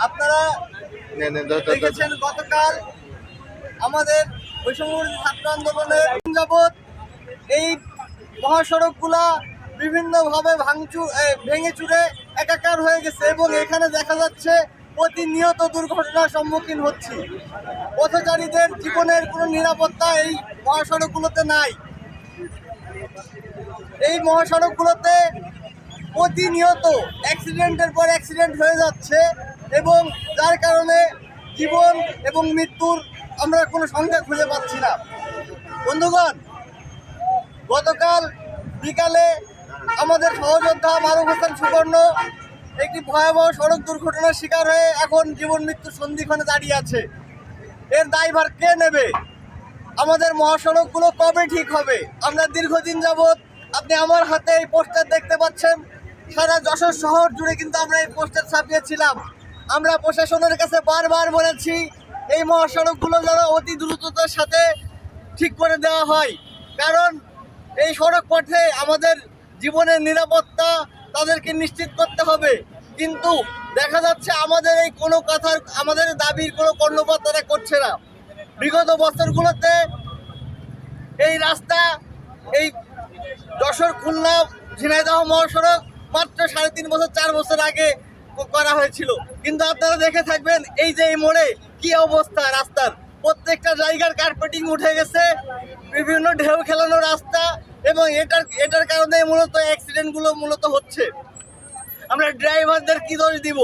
আপনারা দেখেছেন গতকাল আমাদের বৈষম্যবিরোধী ছাত্র আন্দোলনের যাবৎ এই মহাসড়কগুলা বিভিন্নভাবে ভেঙে চুরে একাকার হয়ে গেছে এবং এখানে দেখা যাচ্ছে প্রতিনিয়ত দুর্ঘটনার সম্মুখীন হচ্ছি। পথচারীদের জীবনের কোনো নিরাপত্তা এই মহাসড়কগুলোতে নাই। এই মহাসড়কগুলোতে প্রতিনিয়ত অ্যাক্সিডেন্টের পর অ্যাক্সিডেন্ট হয়ে যাচ্ছে এবং যার কারণে জীবন এবং মৃত্যুর আমরা কোনো সংখ্যা খুঁজে পাচ্ছি না। বন্ধুগণ, গতকাল বিকালে আমাদের সহযোদ্ধা মারুফ হোসেন সুবর্ণ একটি ভয়াবহ সড়ক দুর্ঘটনার শিকার হয়ে এখন জীবন মৃত্যুর সন্ধিক্ষণে দাঁড়িয়ে আছে। এর দায়ভার কে নেবে? আমাদের মহাসড়কগুলো কবে ঠিক হবে? আমরা দীর্ঘদিন যাবৎ, আপনি আমার হাতে এই পোস্টার দেখতে পাচ্ছেন, সারা যশোর শহর জুড়ে কিন্তু আমরা এই পোস্টার ছাপিয়েছিলাম। আমরা প্রশাসনের কাছে বারবার বলেছি এই মহাসড়কগুলো যেন অতি দ্রুততার সাথে ঠিক করে দেওয়া হয়, কারণ এই সড়ক পথে আমাদের জীবনের নিরাপত্তা তাদেরকে নিশ্চিত করতে হবে। কিন্তু দেখা যাচ্ছে আমাদের এই কোনো কথার, আমাদের দাবির কোনো কর্ণপাত তারা করছে না। বিগত বছরগুলোতে এই রাস্তা, এই যশোর খুলনা ঝিনাইদহ মহাসড়ক মাত্র 3.5 বছর 4 বছর আগে করা হয়েছিল, কিন্তু আপনারা দেখে থাকবেন এই যে এই মোড়ে কি অবস্থা রাস্তার। প্রত্যেকটা জায়গার কার্পেটিং উঠে গেছে, বিভিন্ন ঢেউ খেলানো রাস্তা, এবং এটার কারণে মূলত অ্যাক্সিডেন্টগুলো মূলত হচ্ছে। আমরা ড্রাইভারদের কি দোষ দিব?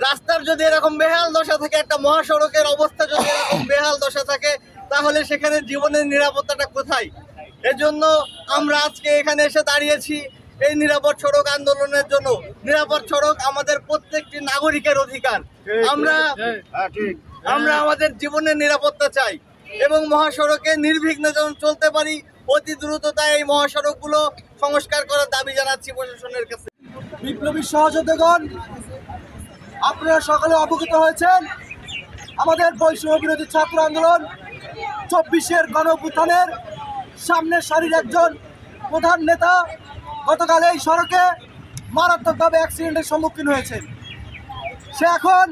রাস্তার যদি এরকম বেহাল দশা থাকে, একটা মহাসড়কের অবস্থা যদি এরকম বেহাল দশা থাকে, তাহলে সেখানে জীবনের নিরাপত্তাটা কোথায়? এজন্য আমরা আজকে এখানে এসে দাঁড়িয়েছি এই নিরাপদ সড়ক আন্দোলনের জন্য। নিরাপদ সড়ক আমাদের প্রত্যেকটি নাগরিকের অধিকার। আমরা আমাদের জীবনের নিরাপত্তা চাই এবং মহাসড়কে নির্বিঘ্নে যেন চলতে পারি। অতি দ্রুততায় এই মহাসড়কগুলো সংস্কার করার দাবি জানাচ্ছি প্রশাসনের কাছে। বিপ্লবী সহযোদ্ধাগণ, আপনারা সকলে অবগত হয়েছেন আমাদের বৈষম্য বিরোধী ছাত্র আন্দোলন 24-এর গণঅভ্যুত্থানের সামনের সারির একজন প্রধান নেতা গতকাল এই সড়কে মারাত্মকভাবে অ্যাক্সিডেন্টের সম্মুখীন হয়েছেন। সে এখন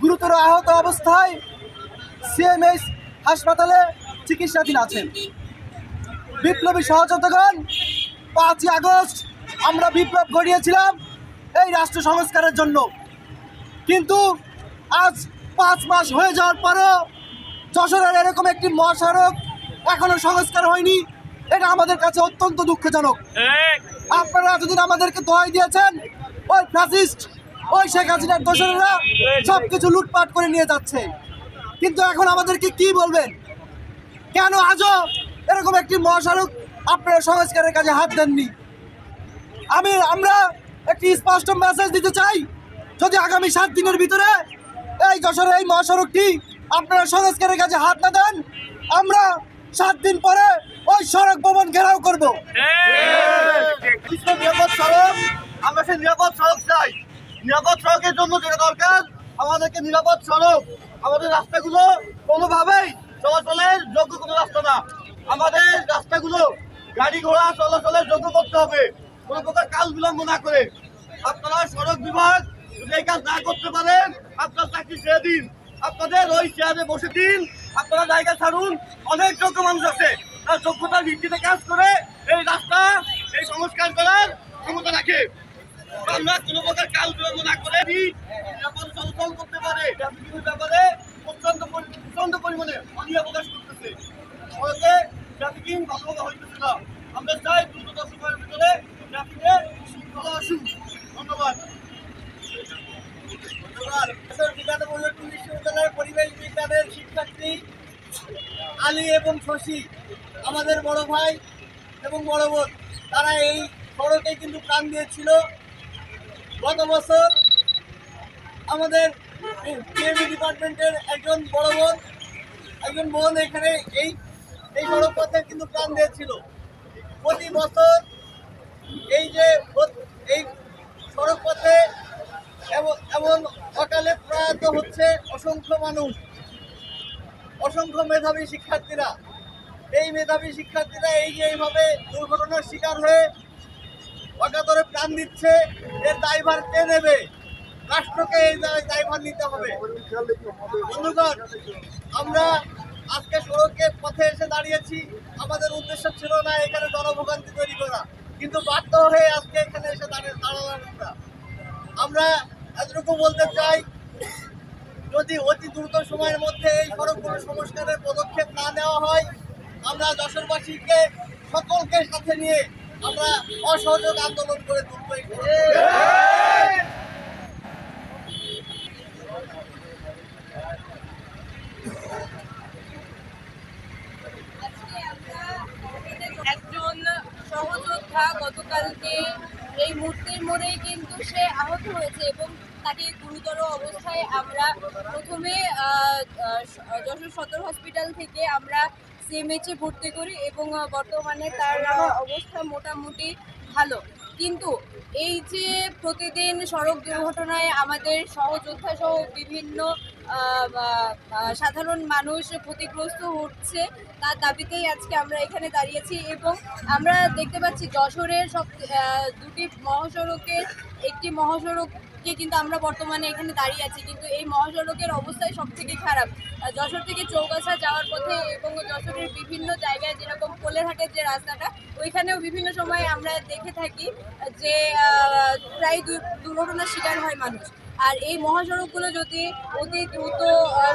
গুরুতর আহত অবস্থায় সিএমএইচ হাসপাতালে চিকিৎসাধীন আছেন। বিপ্লবী সহযোদ্ধাগণ, 5ই আগস্ট আমরা বিপ্লব গড়িয়েছিলাম এই রাষ্ট্র সংস্কারের জন্য, কিন্তু আজ 5 মাস হয়ে যাওয়ার পরও যশোরের এরকম একটি মহাসড়ক এখনো সংস্কার হয়নি। এটা আমাদের কাছে অত্যন্ত দুঃখজনক। আপনারা এতদিন আমাদেরকে দোহাই দিয়েছেন ওই ফ্যাসিস্ট, ওই শেখ হাসিনার দোসরেরা সবকিছু লুটপাট করে নিয়ে যাচ্ছে, কিন্তু এখন আমাদেরকে কি বলবেন? কেন আজও এরকম একটি মহাসড়ক আপনারা সংস্কারের কাজে হাত দেননি? আমরা একটি স্পষ্ট মেসেজ দিতে চাই, যদি আগামী 7 দিনের ভিতরে এই যশোরের এই মহাসড়কটি আপনারা সংস্কারের কাজে হাত না দেন, আমরা 7 দিন পরে ওই সড়ক ভবন ঘেরাও করবো। নিরাপদ সড়ক, আমরা সেই নিরাপদ সড়ক চাই। নিরাপদ সড়কের জন্য যেটা দরকার, আমাদেরকে নিরাপদ সড়ক, আমাদের রাস্তাগুলো কোনোভাবেই চলাচলের যোগ্য কোনো রাস্তা না। আমাদের রাস্তাগুলো গাড়ি ঘোড়া চলাচলের যোগ্য করতে হবে, কোনো প্রকার কাল বিলম্ব না করে। আপনারা সড়ক বিভাগ যদি এই কাজ না করতে পারেন, আপনার চাকরি ছেড়ে দিন, আপনাদের ওই চেয়ারে বসে দিন, আপনারা জায়গা ছাড়ুন। অনেক যোগ্য মানুষ আছে, তার যোগ্যতার ভিত্তিতে কাজ করে এই রাস্তা, এই সংস্কার করার ক্ষমতা রাখে। আমরা কোনো প্রকার কাল বিলম্ব না করে নিরাপদ চলাচল করতে পারে বিভিন্ন ব্যাপারে প্রচন্ড পরিমাণে অনীহা প্রকাশ করতেছে। ফলে ট্রাফিকিং ভালোভাবে হইতেছে না। আমরা চাই দ্রুত সময়ের ভিতরে ট্রাফিকে শৃঙ্খলা আসুক। ধন্যবাদ। বিশ্ববিদ্যালয়ের পরিবেশ বিজ্ঞানের শিক্ষার্থী আলী এবং শশী, আমাদের বড় ভাই এবং বড় বোন, তারা এই সড়কে কিন্তু প্রাণ দিয়েছিল। গত বছর আমাদের পিএমই ডিপার্টমেন্টের একজন বোন এখানে এই সড়ক পথে কিন্তু প্রাণ দিয়েছিল। প্রতি বছর এই সড়ক পথে এমন অকালে প্রয়াত হচ্ছে অসংখ্য মানুষ, অসংখ্য মেধাবী শিক্ষার্থীরা। এই মেধাবী শিক্ষার্থীরা এই যে এইভাবে দুর্ঘটনার শিকার হয়ে অকাতরে প্রাণ দিচ্ছে, এর দায়ভার কে নেবে? রাষ্ট্রকে এই দায়ভার নিতে হবে। বন্ধুগণ, আমরা আজকে সড়কে পথে এসে দাঁড়িয়েছি, আমাদের উদ্দেশ্য ছিল না এখানে জনভোগান্তি তৈরি করা, কিন্তু বাধ্য হয়ে আজকে এখানে এসে দাঁড়ালাম। আমরা এতটুকু বলতে চাই, যদি অতি দ্রুত সময়ের মধ্যে এই সড়কগুলো সংস্কারের পদক্ষেপ না নেওয়া হয়, আমরা যশোরবাসীকে সকলকে সাথে নিয়ে আমরা অসহযোগ আন্দোলন করে তুলব। একজন সহযোদ্ধা গতকালকে এই মূর্তির মোড়েই কিন্তু সে আহত হয়েছে এবং তাকে গুরুতর অবস্থায় আমরা প্রথমে যশোর সদর হসপিটাল থেকে আমরা সিএমএইচে ভর্তি করি এবং বর্তমানে তার অবস্থা মোটামুটি ভালো। কিন্তু এই যে প্রতিদিন সড়ক দুর্ঘটনায় আমাদের সহযোদ্ধা সহ বিভিন্ন সাধারণ মানুষ ক্ষতিগ্রস্ত হচ্ছে, তার দাবিতেই আজকে আমরা এখানে দাঁড়িয়েছি এবং আমরা দেখতে পাচ্ছি যশোরের দুটি মহাসড়কের একটি মহাসড়ককে কিন্তু আমরা বর্তমানে এখানে দাঁড়িয়ে আছি, কিন্তু এই মহাসড়কের অবস্থাই সব থেকে খারাপ। যশোর থেকে চৌগাছা যাওয়ার পথে এবং যশোরের বিভিন্ন জায়গায় যেরকম কোলেরহাটের যে রাস্তাটা, ওইখানেও বিভিন্ন সময় আমরা দেখে থাকি যে প্রায় দুর্ঘটনার শিকার হয় মানুষ। আর এই মহাসড়কগুলো যদি অতি দ্রুত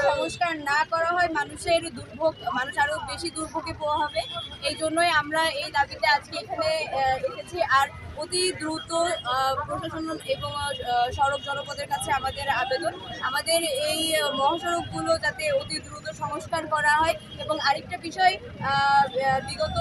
সংস্কার না করা হয়, মানুষ আরও বেশি দুর্ভোগে পোয়া হবে। এই জন্যই আমরা এই দাবিতে আজকে এখানে এসেছি। আর অতি দ্রুত প্রশাসন এবং সড়ক জনপদের কাছে আমাদের আবেদন, আমাদের এই মহাসড়কগুলো যাতে অতি দ্রুত সংস্কার করা হয়। এবং আরেকটা বিষয়, বিগত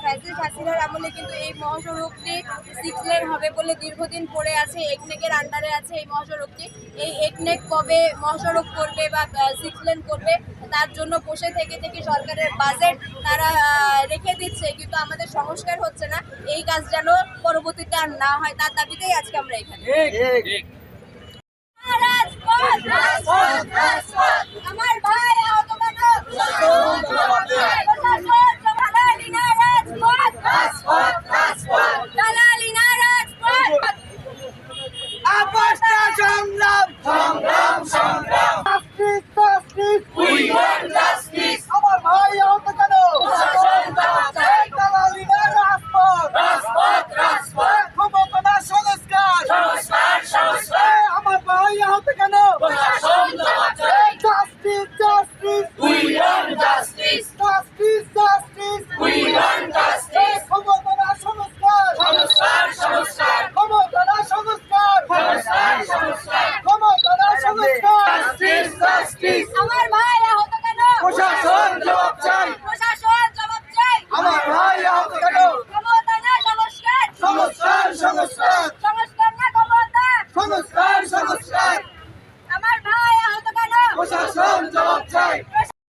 ফ্যাসিস্ট হাসিনার আমলে কিন্তু এই মহাসড়কটি 6 লেন হবে বলে দীর্ঘদিন পড়ে আছে, একনেকের আন্ডারে আছে এই মহাসড়কটি। এই একনেক কবে মহাসড়ক করবে বা 6 লেন করবে, তার জন্য বসে থেকে সরকারের বাজেট তারা রেখে দিচ্ছে, কিন্তু আমাদের সংস্কার হচ্ছে না। এই কাজ যেন পরবর্তীতে আর না হয়, তার দাবিতেই আজকে আমরা এখানে। আমার ভাই আহত কেন?